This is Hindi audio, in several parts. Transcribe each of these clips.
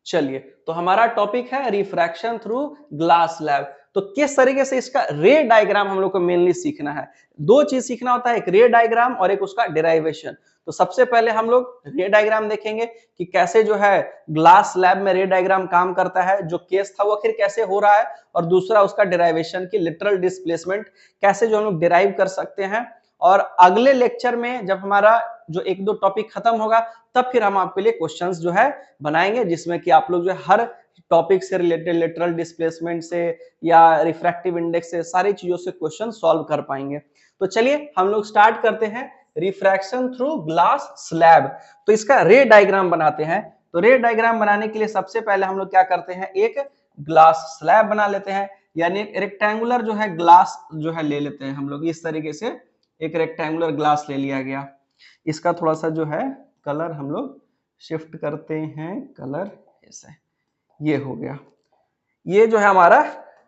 चलिए, तो हमारा टॉपिक है रिफ्रैक्शन थ्रू ग्लास स्लैब। तो किस तरीके से इसका रे डायग्राम हम लोग को मेनली सीखना है। दो चीज सीखना होता है, एक रे डायग्राम और एक उसका डेराइवेशन। तो सबसे पहले हम लोग रे डायग्राम देखेंगे कि कैसे जो है ग्लास स्लैब में रे डायग्राम काम करता है, जो केस था वो आखिर कैसे हो रहा है, और दूसरा उसका डेराइवेशन की लिटरल डिस्प्लेसमेंट कैसे जो हम लोग डिराइव कर सकते हैं। और अगले लेक्चर में जब हमारा जो एक दो टॉपिक खत्म होगा तब फिर हम आपके लिए क्वेश्चंस जो है बनाएंगे, जिसमें कि आप लोग जो है हर टॉपिक से रिलेटेड लिटरल डिस्प्लेसमेंट से या रिफ्रैक्टिव इंडेक्स से सारी चीजों से क्वेश्चन सॉल्व कर पाएंगे। तो चलिए हम लोग स्टार्ट करते हैं रिफ्रैक्शन थ्रू ग्लास स्लैब। तो इसका रे डायग्राम बनाते हैं। तो रे डायग्राम बनाने के लिए सबसे पहले हम लोग क्या करते हैं, एक ग्लास स्लैब बना लेते हैं, यानी एक रेक्टेंगुलर जो है ग्लास जो है ले लेते हैं हम लोग। इस तरीके से एक रेक्टेंगुलर ग्लास ले लिया गया। इसका थोड़ा सा जो है कलर हम लोग शिफ्ट करते हैं, कलर ऐसे, ये हो गया। ये जो है हमारा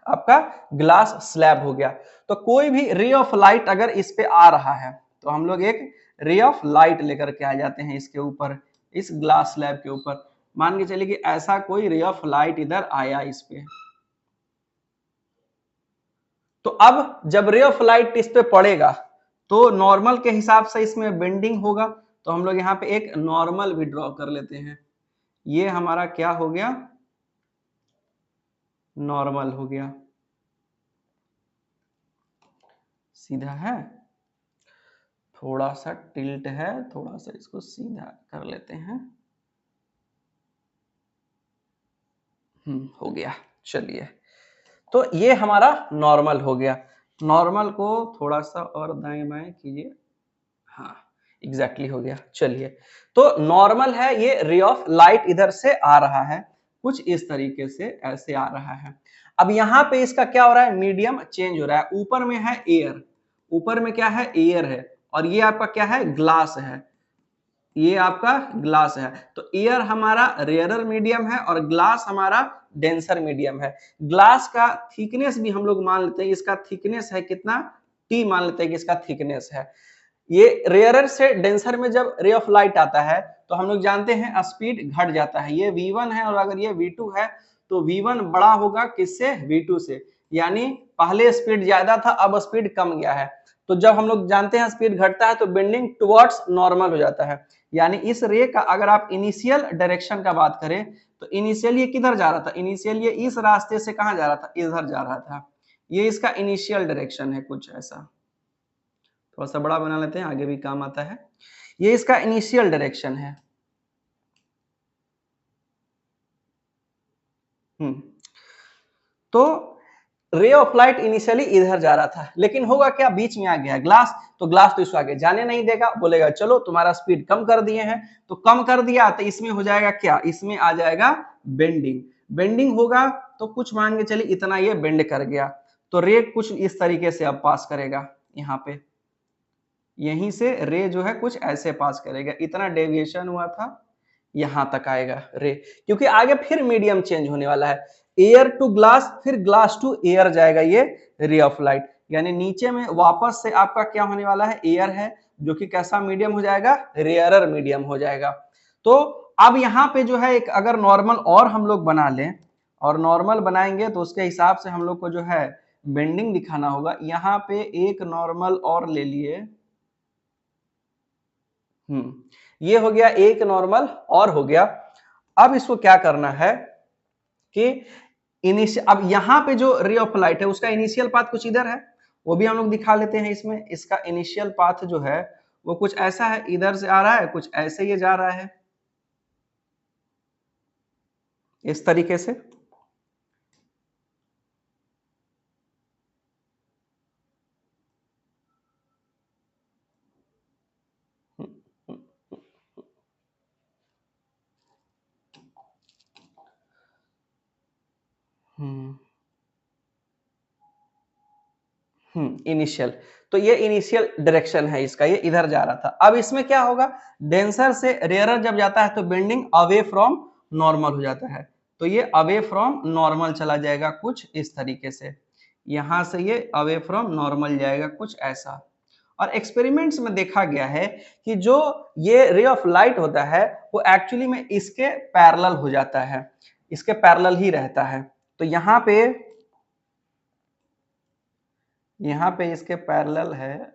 आपका ग्लास स्लैब हो गया। तो कोई भी रे ऑफ लाइट अगर इस पे आ रहा है तो हम लोग एक रे ऑफ लाइट लेकर के आ जाते हैं इसके ऊपर, इस ग्लास स्लैब के ऊपर। मान के चलिए कि ऐसा कोई रे ऑफ लाइट इधर आया इस पे, तो अब जब रे ऑफ लाइट इस पे पड़ेगा तो नॉर्मल के हिसाब से इसमें बेंडिंग होगा। तो हम लोग यहाँ पे एक नॉर्मल भी ड्रॉ कर लेते हैं। ये हमारा क्या हो गया, नॉर्मल हो गया, सीधा है, थोड़ा सा टिल्ट है, थोड़ा सा इसको सीधा कर लेते हैं। हो गया। चलिए, तो ये हमारा नॉर्मल हो गया। नॉर्मल को थोड़ा सा और दाएं बाएं कीजिए, हाँ एग्जैक्टली हो गया। चलिए, तो नॉर्मल है, ये रे ऑफ लाइट इधर से आ रहा है, कुछ इस तरीके से ऐसे आ रहा है। अब यहाँ पे इसका क्या हो रहा है, मीडियम चेंज हो रहा है। ऊपर में है एयर, ऊपर में क्या है, एयर है, और ये आपका क्या है, ग्लास है, ये आपका ग्लास है। तो एयर हमारा रेयरर मीडियम है और ग्लास हमारा डेंसर मीडियम है। ग्लास का थिकनेस भी हम लोग मान लेते हैं, इसका थिकनेस है कितना, टी मान लेते हैं कि इसका थिकनेस है। ये रेयरर से डेंसर में जब रे ऑफ लाइट आता है तो हम लोग जानते हैं स्पीड घट जाता है। ये v1 है और अगर ये v2 है तो v1 बड़ा होगा किससे, v2 से। यानी पहले स्पीड ज्यादा था, अब स्पीड कम गया है। तो जब हम लोग जानते हैं स्पीड घटता है तो बेंडिंग टुवर्ड्स नॉर्मल हो जाता है। यानी इस रे का अगर आप इनिशियल डायरेक्शन का बात करें तो इनिशियल ये किधर जा रहा था, इनिशियल ये इस रास्ते से कहां जा रहा था, इधर जा रहा था। ये इसका इनिशियल डायरेक्शन है, कुछ ऐसा। थोड़ा सा बड़ा बना लेते हैं, आगे भी काम आता है। ये इसका इनिशियल डायरेक्शन है। तो रे ऑफ लाइट इनिशियली इधर जा रहा था, लेकिन होगा क्या, बीच में आ गया ग्लास। तो ग्लास तो इसको आगे जाने नहीं देगा, बोलेगा चलो तुम्हारा स्पीड कम कर दिए हैं। तो कम कर दिया तो इसमें हो जाएगा क्या, इसमें आ जाएगा बेंडिंग। बेंडिंग होगा तो कुछ मान के चलिए इतना ये बेंड कर गया, तो रे कुछ इस तरीके से अब पास करेगा। यहाँ पे यहीं से रे जो है कुछ ऐसे पास करेगा, इतना डेविएशन हुआ था, यहां तक आएगा रे। क्योंकि आगे फिर मीडियम चेंज होने वाला है, एयर टू ग्लास, फिर ग्लास टू एयर जाएगा ये रे ऑफ लाइट। यानी नीचे में वापस से आपका क्या होने वाला है, एयर है, जो कि कैसा मीडियम हो जाएगा, रेयरर मीडियम हो जाएगा। तो अब यहाँ पे जो है एक अगर नॉर्मल और हम लोग बना लें, और नॉर्मल बनाएंगे तो उसके हिसाब से हम लोग को जो है बेंडिंग दिखाना होगा। यहाँ पे एक नॉर्मल और ले लिए, ये हो गया एक नॉर्मल और हो गया। अब इसको क्या करना है कि इनिशियल, अब यहाँ पे जो रे ऑफ लाइट है उसका इनिशियल पाथ कुछ इधर है, वो भी हम लोग दिखा लेते हैं इसमें। इसका इनिशियल पाथ जो है वो कुछ ऐसा है, इधर से आ रहा है, कुछ ऐसे ये जा रहा है, इस तरीके से। इनिशियल, तो ये इनिशियल डायरेक्शन है इसका, ये इधर जा रहा था। अब इसमें क्या होगा, डेंसर से रेयरर जब जाता है तो बेंडिंग अवे फ्रॉम नॉर्मल हो जाता है। तो ये अवे फ्रॉम नॉर्मल चला जाएगा कुछ इस तरीके से, यहां से ये अवे फ्रॉम नॉर्मल जाएगा कुछ ऐसा। और एक्सपेरिमेंट्स में देखा गया है कि जो ये रे ऑफ लाइट होता है वो एक्चुअली में इसके पैरेलल हो जाता है, इसके पैरेलल ही रहता है। तो यहाँ पे इसके पैरेलल है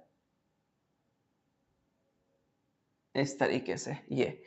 इस तरीके से। ये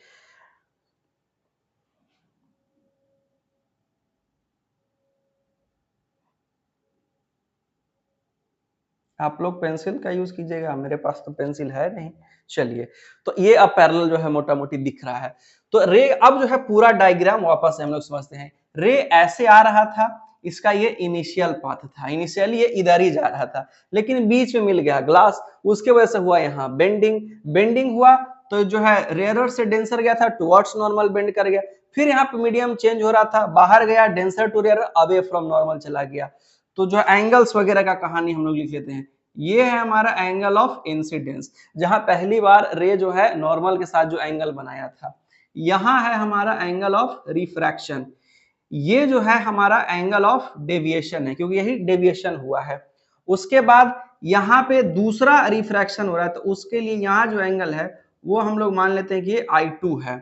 आप लोग पेंसिल का यूज कीजिएगा, मेरे पास तो पेंसिल है नहीं। चलिए, तो ये अब पैरेलल जो है मोटा मोटी दिख रहा है। तो रे अब जो है पूरा डायग्राम वापस हम लोग समझते हैं। रे ऐसे आ रहा था, इसका ये इनिशियल पाथ था, इनिशियली ये इधर ही जा रहा था, लेकिन बीच में मिल गया ग्लास, उसके वजह से हुआ यहाँ बेंडिंग हुआ, तो जो है रेयरर से डेंसर गया था, टुवर्ड्स नॉर्मल बेंड कर गया। फिर यहाँ पे मीडियम चेंज हो रहा था, बाहर गया, denser to rarer, away from normal चला गया। तो जो एंगल्स वगैरह का कहानी हम लोग लिख लेते हैं। ये है हमारा एंगल ऑफ इंसिडेंस, जहां पहली बार रे जो है नॉर्मल के साथ जो एंगल बनाया था। यहां है हमारा एंगल ऑफ रिफ्रैक्शन, ये जो है हमारा एंगल ऑफ डेविएशन है, क्योंकि यही डेविएशन हुआ है। उसके बाद यहाँ पे दूसरा रिफ्रैक्शन हो रहा है, तो उसके लिए यहाँ जो एंगल है वो हम लोग मान लेते हैं कि ये I2 है।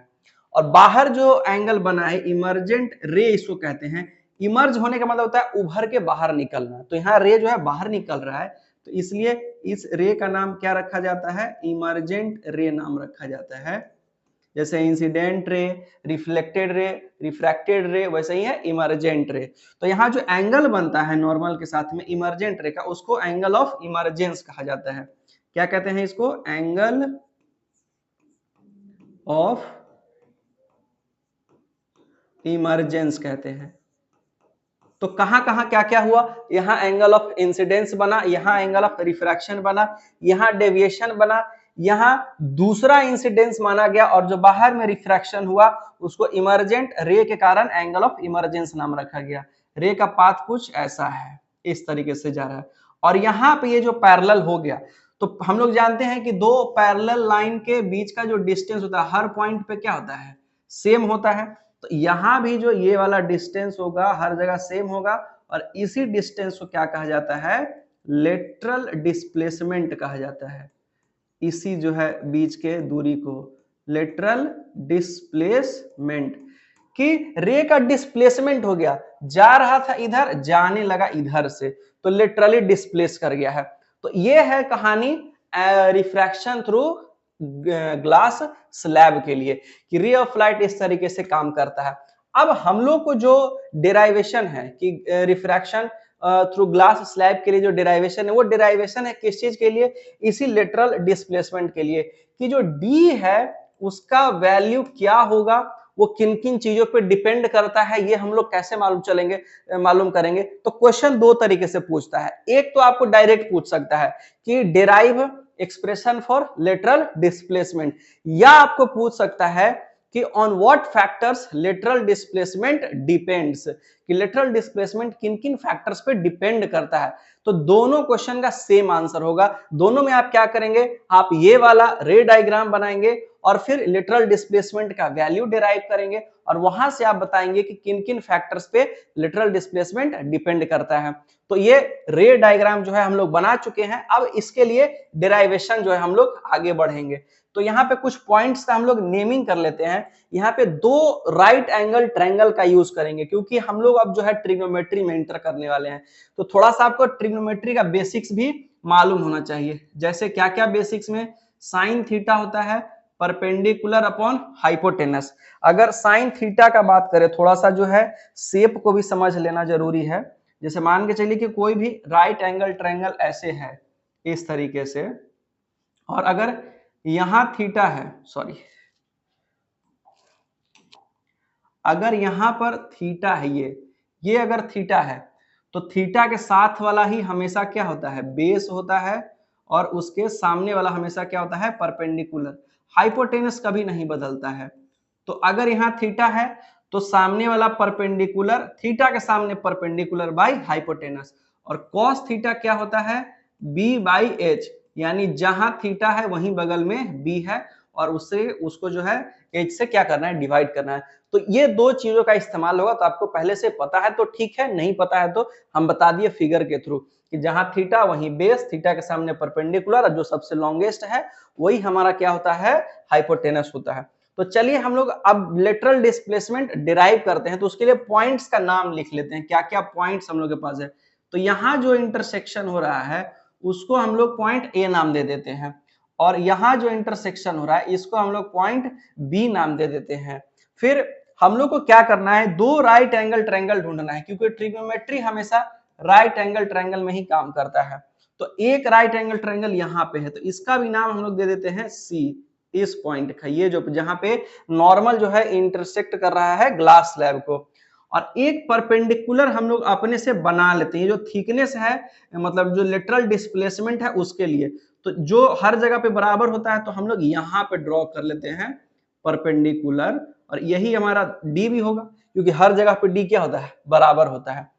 और बाहर जो एंगल बना है इमर्जेंट रे इसको कहते हैं। इमर्ज होने का मतलब होता है उभर के बाहर निकलना, तो यहाँ रे जो है बाहर निकल रहा है, तो इसलिए इस रे का नाम क्या रखा जाता है, इमर्जेंट रे नाम रखा जाता है। जैसे incident ray, reflected ray, refracted रे, वैसे ही है इमर्जेंट रे। तो यहाँ जो एंगल बनता है नॉर्मल के साथ में इमर्जेंट रे का, उसको एंगल ऑफ इमर्जेंस कहा जाता है। क्या कहते हैं इसको, एंगल ऑफ इमर्जेंस कहते हैं। तो कहां कहां क्या क्या हुआ, यहाँ एंगल ऑफ इंसिडेंस बना, यहाँ एंगल ऑफ रिफ्रैक्शन बना, यहाँ डेविएशन बना, यहाँ दूसरा इंसिडेंस माना गया, और जो बाहर में रिफ्रैक्शन हुआ उसको इमर्जेंट रे के कारण एंगल ऑफ इमर्जेंस नाम रखा गया। रे का पाथ कुछ ऐसा है, इस तरीके से जा रहा है। और यहाँ पे ये जो पैरेलल हो गया, तो हम लोग जानते हैं कि दो पैरेलल लाइन के बीच का जो डिस्टेंस होता है हर पॉइंट पे क्या होता है, सेम होता है। तो यहां भी जो ये वाला डिस्टेंस होगा हर जगह सेम होगा, और इसी डिस्टेंस को क्या कहा जाता है, लेटरल डिस्प्लेसमेंट कहा जाता है। इसी जो है बीच के दूरी को लेटरल डिस्प्लेसमेंट, कि रे का डिस्प्लेसमेंट हो गया, जा रहा था इधर, जाने लगा इधर से, तो लिटरली डिस्प्लेस कर गया है। तो ये है कहानी रिफ्रैक्शन थ्रू ग्लास स्लैब के लिए, कि रे ऑफ लाइट इस तरीके से काम करता है। अब हम लोग को जो डेराइवेशन है कि रिफ्रैक्शन थ्रू ग्लास स्लैब के लिए जो डेराइवेशन है, वो डेराइवेशन है किस चीज के लिए, इसी लेटरल डिस्प्लेसमेंट के लिए, कि जो डी है उसका वैल्यू क्या होगा, वो किन किन चीजों पे डिपेंड करता है, ये हम लोग कैसे मालूम करेंगे। तो क्वेश्चन दो तरीके से पूछता है। एक तो आपको डायरेक्ट पूछ सकता है कि derive expression for lateral displacement, या आपको पूछ सकता है कि on what factors lateral displacement depends, कि लेटरल डिस्प्लेसमेंट किन किन फैक्टर्स पे डिपेंड करता है। तो दोनों क्वेश्चन का सेम आंसर होगा। दोनों में आप क्या करेंगे, आप ये वाला रे डायग्राम बनाएंगे और फिर लेटरल डिस्प्लेसमेंट का वैल्यू डिराइव करेंगे, और वहां से आप बताएंगे कि किन किन फैक्टर्स पे लेटरल डिस्प्लेसमेंट डिपेंड करता है। तो ये रे डायग्राम जो है हम लोग बना चुके हैं। अब इसके लिए डेराइवेशन जो है हम लोग आगे बढ़ेंगे। तो यहाँ पे कुछ पॉइंट्स का हम लोग नेमिंग कर लेते हैं। यहाँ पे दो राइट एंगल ट्रायंगल का यूज करेंगे, क्योंकि हम लोग अब जो है ट्रिग्नोमेट्री में एंटर करने वाले हैं। तो थोड़ा सा आपको ट्रिग्नोमेट्री का बेसिक्स भी मालूम होना चाहिए। जैसे क्या क्या बेसिक्स में, साइन थीटा होता है परपेंडिकुलर अपॉन हाइपोटेनस। अगर साइन थीटा का बात करें, थोड़ा सा जो है शेप को भी समझ लेना जरूरी है। जैसे मान के चलिए कि कोई भी राइट एंगल ट्रायंगल ऐसे है इस तरीके से, और अगर यहां थीटा है, सॉरी, अगर यहां पर थीटा है, ये अगर थीटा है, तो थीटा के साथ वाला ही हमेशा क्या होता है, बेस होता है, और उसके सामने वाला हमेशा क्या होता है, परपेंडिकुलर। हाइपोटेनस कभी नहीं बदलता है। तो अगर यहाँ थीटा है तो सामने वाला परपेंडिकुलर, थीटा के सामने परपेंडिकुलर बाई हाइपोटेनस। और कॉस थीटा क्या होता है, बी बाई एच, यानी जहां थीटा है वहीं बगल में बी है, और उससे उसको जो है एच से क्या करना है, डिवाइड करना है। तो ये दो चीजों का इस्तेमाल होगा। तो आपको पहले से पता है तो ठीक है, नहीं पता है तो हम बता दिए फिगर के थ्रू कि जहां थीटा वहीं बेस, थीटा के सामने परपेंडिकुलर, और जो सबसे लॉन्गेस्ट है वही हमारा क्या होता है, हाइपोटेनस होता है। तो चलिए हम लोग अब लेटरल डिस्प्लेसमेंट डिराइव करते हैं। तो उसके लिए पॉइंट्स का नाम लिख लेते हैं, क्या क्या पॉइंट्स हम लोग के पास है। तो यहाँ जो इंटरसेक्शन हो रहा है उसको हम लोग पॉइंट ए नाम दे देते हैं, और यहाँ जो इंटरसेक्शन हो रहा है इसको हम लोग पॉइंट बी नाम दे देते हैं। फिर हम लोग को क्या करना है, दो राइट एंगल ट्रायंगल ढूंढना है, क्योंकि ट्रिग्नोमेट्री हमेशा राइट एंगल ट्रायंगल में ही काम करता है। तो एक राइट एंगल ट्रायंगल यहाँ पे है, तो इसका भी नाम हम लोग दे देते हैं सी। इस पॉइंट का, ये जो जहां पे नॉर्मल जो है इंटरसेक्ट कर रहा है ग्लास स्लैब को, और एक परपेंडिकुलर हम लोग अपने से बना लेते हैं, जो थिकनेस है मतलब जो लेटरल डिस्प्लेसमेंट है उसके लिए। तो जो हर जगह पे बराबर होता है तो हम लोग यहाँ पे ड्रॉ कर लेते हैं परपेंडिकुलर, और यही हमारा डी भी होगा, क्योंकि हर जगह पे डी क्या होता है, बराबर होता है।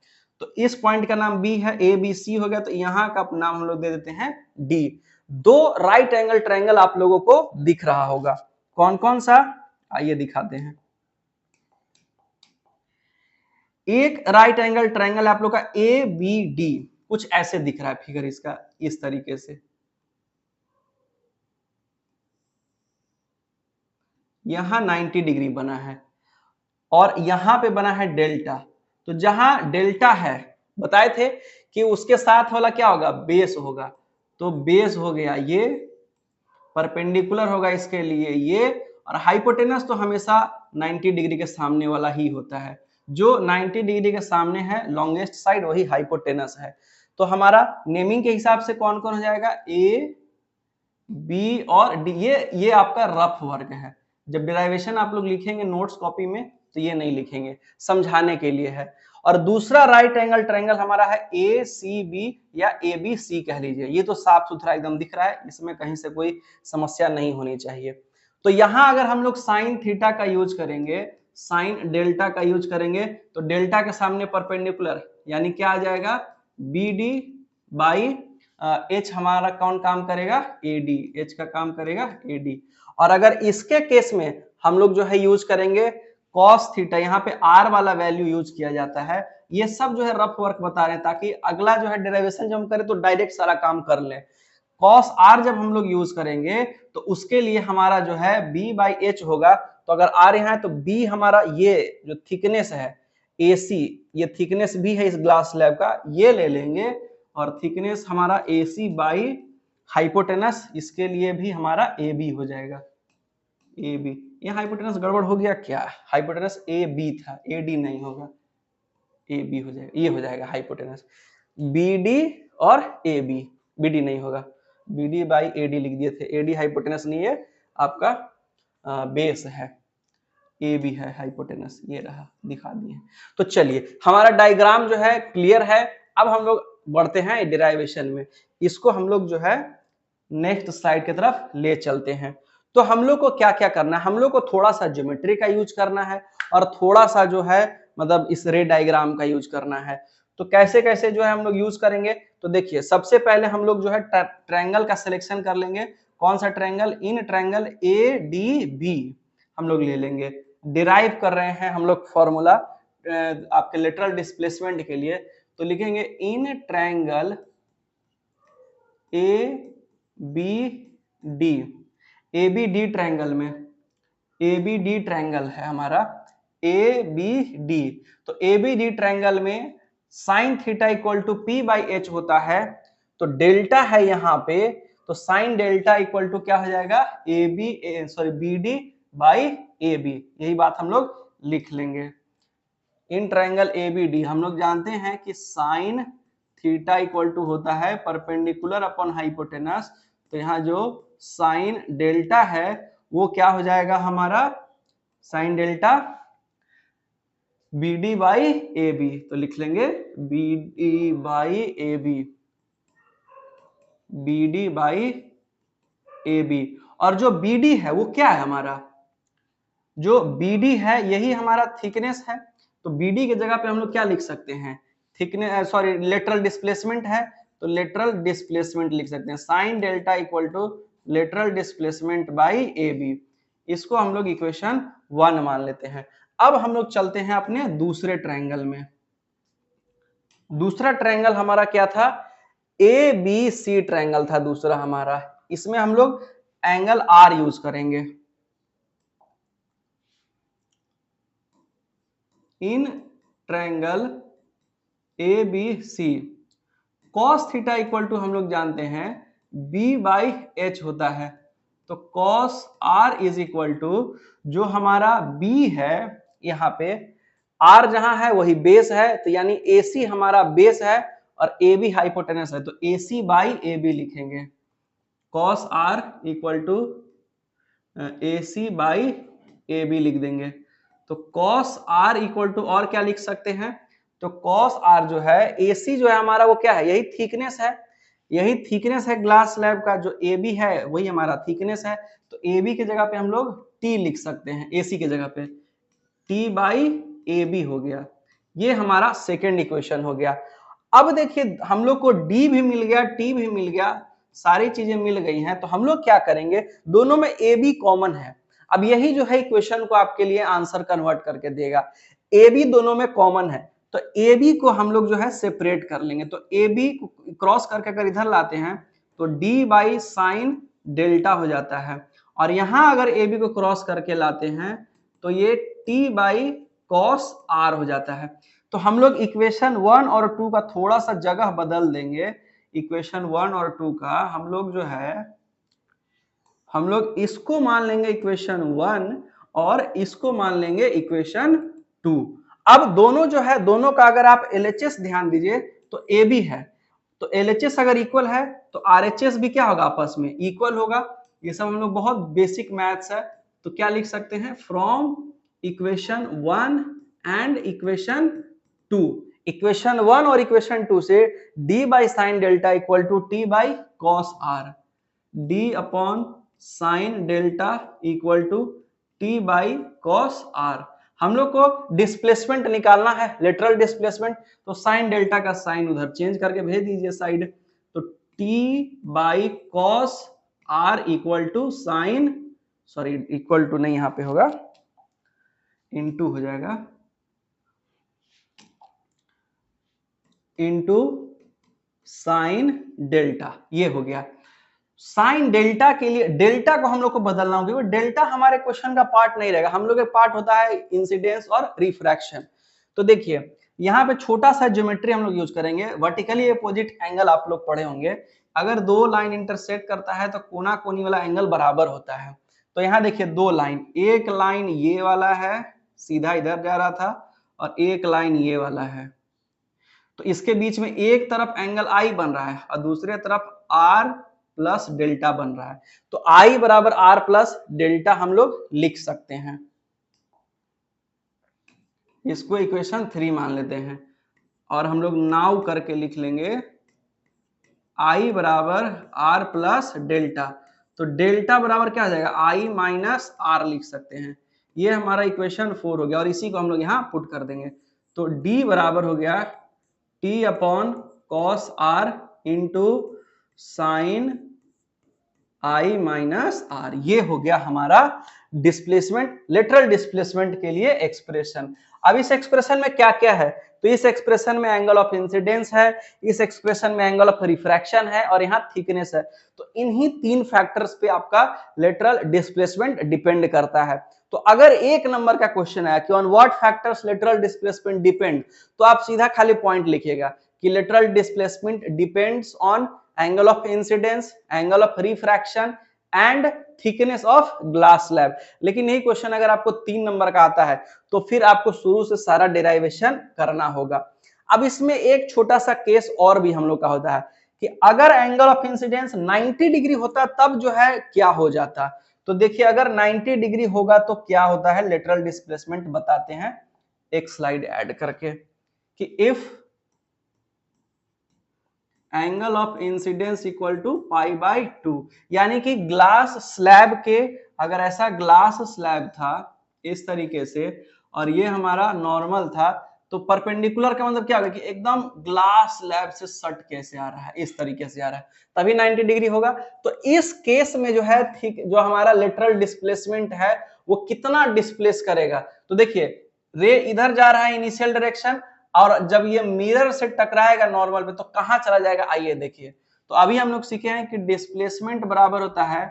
तो इस पॉइंट का नाम बी है, ए बी सी हो गया, तो यहाँ का नाम हम लोग दे देते हैं डी। दो राइट एंगल ट्रायंगल आप लोगों को दिख रहा होगा, कौन कौन सा, आइए दिखाते हैं। एक राइट एंगल ट्रायंगल आप लोग का ए बी डी कुछ ऐसे दिख रहा है फिगर इसका, इस तरीके से। यहां 90 डिग्री बना है और यहां पे बना है डेल्टा। तो जहां डेल्टा है, बताए थे कि उसके साथ वाला क्या होगा, बेस होगा। तो बेस हो गया ये, परपेंडिकुलर होगा इसके लिए ये, और हाइपोटेनस तो हमेशा 90 डिग्री के सामने वाला ही होता है। जो 90 डिग्री के सामने है लॉन्गेस्ट साइड वही हाइपोटेनस है। तो हमारा नेमिंग के हिसाब से कौन कौन हो जाएगा, ए बी और डी। ये आपका रफ वर्क है, जब डेरिवेशन आप लोग लिखेंगे नोट्स कॉपी में तो ये नहीं लिखेंगे, समझाने के लिए है। और दूसरा राइट एंगल ट्रायंगल हमारा है ए सी बी या ए बी सी कह लीजिए। ये तो साफ सुथरा एकदम दिख रहा है, इसमें कहीं से कोई समस्या नहीं होनी चाहिए। तो यहां अगर हम लोग साइन थीटा का यूज करेंगे, साइन डेल्टा का यूज करेंगे, तो डेल्टा के सामने परपेंडिकुलर यानी क्या आ जाएगा, बी डी बाई एच हमारा कौन काम करेगा, ए डी, एच का काम करेगा ए डी। और अगर इसके केस में हम लोग जो है यूज करेंगे कॉस थीटा, यहाँ पे आर वाला वैल्यू यूज किया जाता है। ये सब जो है रफ वर्क बता रहे हैं, ताकि अगला जो है डेरिवेशन जब हम करें तो डायरेक्ट सारा काम कर ले। कॉस आर जब हम लोग यूज करेंगे तो उसके लिए हमारा जो है बी बाई एच होगा। तो अगर आर यहाँ है तो बी हमारा ये जो थिकनेस है ए सी, ये थिकनेस भी है इस ग्लास स्लैब का, ये ले लेंगे, और थिकनेस हमारा ए सी बाई हाइपोटेनस, इसके लिए भी हमारा ए बी हो जाएगा, ए बी। ये हाइपोटेनस गड़बड़ हो गया क्या, हाइपोटेनस ए बी था, ए डी नहीं होगा, ए बी हो जाएगा, ये हो जाएगा हाइपोटेनस बी डी और ए बी, बी डी नहीं होगा, B D by A D लिख दिए थे, ए डी हाइपोटेनस नहीं है आपका, बेस है, ए बी है हाइपोटेनस, ये रहा दिखा दिए। तो चलिए हमारा डायग्राम जो है क्लियर है। अब हम लोग बढ़ते हैं डेरिवेशन में, इसको हम लोग जो है नेक्स्ट स्लाइड की तरफ ले चलते हैं। तो हम लोग को क्या क्या करना है, हम लोग को थोड़ा सा ज्योमेट्री का यूज करना है, और थोड़ा सा जो है मतलब इस रे डायग्राम का यूज करना है। तो कैसे कैसे जो है हम लोग यूज करेंगे, तो देखिए सबसे पहले हम लोग जो है ट्रायंगल का सिलेक्शन कर लेंगे। कौन सा triangle, in triangle A D B हम लोग ले लेंगे। डिराइव कर रहे हैं हम लोग फॉर्मूला आपके लेटरल डिस्प्लेसमेंट के लिए, तो लिखेंगे in triangle A B D, A B D triangle में, ए बी डी ट्रायंगल है हमारा ए बी डी। तो ए बी डी ट्रायंगल में sine theta equal to P by H होता है। तो डेल्टा है यहाँ पे, तो साइन डेल्टा इक्वल टू क्या हो जाएगा, A B sorry B D by A B, यही बात हम लोग लिख लेंगे। In triangle A B D हम लोग जानते हैं कि साइन थीटा इक्वल टू होता है परपेंडिकुलर अपॉन हाइपोटेनस। तो यहाँ जो साइन डेल्टा है वो क्या हो जाएगा हमारा, sine delta B D by A B, तो लिख लेंगे B D by A B, B D by A B. और जो बी डी है वो क्या है हमारा, जो बी डी है यही हमारा थिकनेस है। तो बी डी की जगह पे हम लोग क्या लिख सकते हैं, थिकनेस सॉरी लेटरल डिस्प्लेसमेंट है, तो लेटरल डिस्प्लेसमेंट लिख सकते हैं। Sine delta equal to lateral displacement by A B, इसको हम लोग इक्वेशन 1 मान लेते हैं। अब हम लोग चलते हैं अपने दूसरे ट्रायंगल में। दूसरा ट्रायंगल हमारा क्या था, ए बी सी ट्रायंगल था दूसरा हमारा। इसमें हम लोग एंगल आर यूज करेंगे। In triangle A B C cos theta equal to हम लोग जानते हैं बी बाई एच होता है। तो cos R is equal to जो हमारा बी है, यहाँ पे आर जहां है वही बेस है, तो यानी ए सी हमारा बेस है और ए बी हाइपोटेनस है, तो A C by A B लिखेंगे। Cos R equal to A C by A B लिख देंगे। तो कॉस आर इक्वल टू और क्या लिख सकते हैं, तो कॉस आर जो है ए सी जो है हमारा वो क्या है, यही थिकनेस है, यही थिकनेस है ग्लास स्लैब का, जो ए बी है वही हमारा थिकनेस है। तो ए बी की जगह पे हम लोग टी लिख सकते हैं, ए सी की जगह पे टी बाई ए बी हो गया। ये हमारा सेकेंड इक्वेशन हो गया। अब देखिए हम लोग को डी भी मिल गया, टी भी मिल गया, सारी चीजें मिल गई हैं, तो हम लोग क्या करेंगे, दोनों में ए बी कॉमन है। अब यही जो है इक्वेशन को आपके लिए आंसर कन्वर्ट करके देगा। ए बी दोनों में कॉमन है, तो ए बी को हम लोग जो है सेपरेट कर लेंगे। तो ए बी क्रॉस करके अगर इधर लाते हैं तो डी बाई साइन डेल्टा हो जाता है, और यहां अगर ए बी को क्रॉस करके लाते हैं तो ये टी बाई कॉस आर हो जाता है। तो हम लोग इक्वेशन 1 और 2 का थोड़ा सा जगह बदल देंगे। इक्वेशन 1 और 2 का हम लोग जो है, हम लोग इसको मान लेंगे इक्वेशन 1 और इसको मान लेंगे इक्वेशन 2। अब दोनों जो है, दोनों का अगर आप LHS ध्यान दीजिए तो ए बी है, तो LHS अगर इक्वल है तो RHS भी क्या होगा, आपस में इक्वल होगा। ये सब हम लोग बहुत बेसिक मैथ्स है। तो क्या लिख सकते हैं, from equation 1 and equation 2, equation 1 और इक्वेशन 2 से d by sine delta equal to T by cos R, d upon sine delta equal to T by cos R. हम लोग को डिस्प्लेसमेंट निकालना है, लेटरल डिस्प्लेसमेंट, तो साइन डेल्टा का साइन उधर चेंज करके भेज दीजिए साइड। तो T by cos R equal to sine, sorry equal to नहीं, यहां पे होगा इनटू हो जाएगा, इनटू साइन डेल्टा, ये हो गया। साइन डेल्टा के लिए डेल्टा को हम लोग को बदलना होगा, क्योंकि डेल्टा हमारे क्वेश्चन का पार्ट नहीं रहेगा। हम लोग के पार्ट होता है इंसिडेंस और रिफ्रैक्शन। तो देखिए यहाँ पे छोटा सा ज्योमेट्री हम लोग यूज करेंगे। वर्टिकली अपोजिट एंगल आप लोग पढ़े होंगे, अगर दो लाइन इंटरसेक्ट करता है तो कोना कोनी वाला एंगल बराबर होता है। तो यहाँ देखिए दो लाइन, एक लाइन ये वाला है सीधा इधर जा रहा था, और एक लाइन ये वाला है, तो इसके बीच में एक तरफ एंगल आई बन रहा है और दूसरे तरफ आर प्लस डेल्टा बन रहा है। तो आई बराबर आर प्लस डेल्टा हम लोग लिख सकते हैं, इसको इक्वेशन 3 मान लेते हैं, और हम लोग नाउ करके लिख लेंगे आई बराबर आर प्लस डेल्टा। तो डेल्टा बराबर क्या हो जाएगा, आई माइनस आर लिख सकते हैं। ये हमारा इक्वेशन 4 हो गया, और इसी को हम लोग यहाँ पुट कर देंगे। तो डी बराबर हो गया T upon cos R into sine I minus R. ये हो गया हमारा डिस्प्लेसमेंट, लेटरल डिस्प्लेसमेंट के लिए एक्सप्रेशन। अब इस एक्सप्रेशन में क्या क्या है, तो इस एक्सप्रेशन में एंगल ऑफ इंसिडेंस है, इस एक्सप्रेशन में एंगल ऑफ रिफ्रैक्शन है, और यहाँ थिकनेस है। तो इन्हीं तीन फैक्टर्स पे आपका लेटरल डिस्प्लेसमेंट डिपेंड करता है। तो अगर एक नंबर का क्वेश्चन है कि on what factors lateral displacement depend, तो आप सीधा खाली पॉइंट लिखिएगा कि lateral displacement depends on angle of incidence, angle of refraction and thickness of glass slab. लेकिन यही क्वेश्चन अगर आपको 3 नंबर का आता है तो फिर आपको शुरू से सारा डेराइवेशन करना होगा। अब इसमें एक छोटा सा केस और भी हम लोग का होता है कि अगर एंगल ऑफ इंसिडेंस 90 डिग्री होता तब जो है क्या हो जाता। तो देखिए अगर 90 डिग्री होगा तो क्या होता है, लेटरल डिस्प्लेसमेंट बताते हैं एक स्लाइड ऐड करके कि if angle of incidence equal to pi by 2, यानी कि ग्लास स्लैब के, अगर ऐसा ग्लास स्लैब था इस तरीके से और ये हमारा नॉर्मल था, तो परपेंडिकुलर का मतलब क्या होगा कि एकदम ग्लास स्लैब से सट कैसे आ रहा है, इस तरीके से आ रहा है, तभी 90 डिग्री होगा। तो इस केस में जो है ठीक जो हमारा लेटरल डिस्प्लेसमेंट है वो कितना डिस्प्लेस करेगा, तो देखिए रे इधर जा रहा है इनिशियल डायरेक्शन, और जब ये मिरर से टकराएगा नॉर्मल पे तो कहां चला जाएगा, आइए देखिए। तो अभी हम लोग सीखे हैं कि डिस्प्लेसमेंट बराबर होता है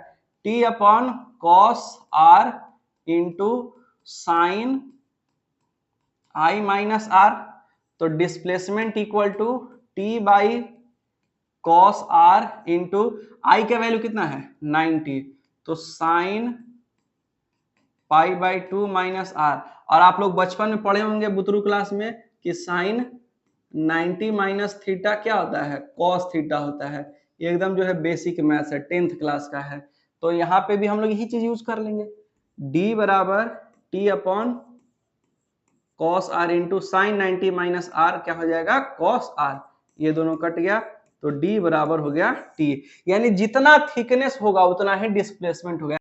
T upon cos R into sine I minus R. तो displacement equal to T by cos R into I का वैल्यू कितना है 90, तो sine pi by 2 minus R. और आप लोग बचपन में पढ़े होंगे बुतरू क्लास में कि साइन 90 माइनस थीटा क्या होता है, कॉस थीटा होता है। ये एकदम जो है बेसिक मैथ्स है, 10th क्लास का है। तो यहाँ पे भी हम लोग यही चीज यूज कर लेंगे, d बराबर T upon cos R into sine 90 minus R क्या हो जाएगा कॉस आर, ये दोनों कट गया तो d बराबर हो गया t, यानी जितना थिकनेस होगा उतना ही डिस्प्लेसमेंट हो गया।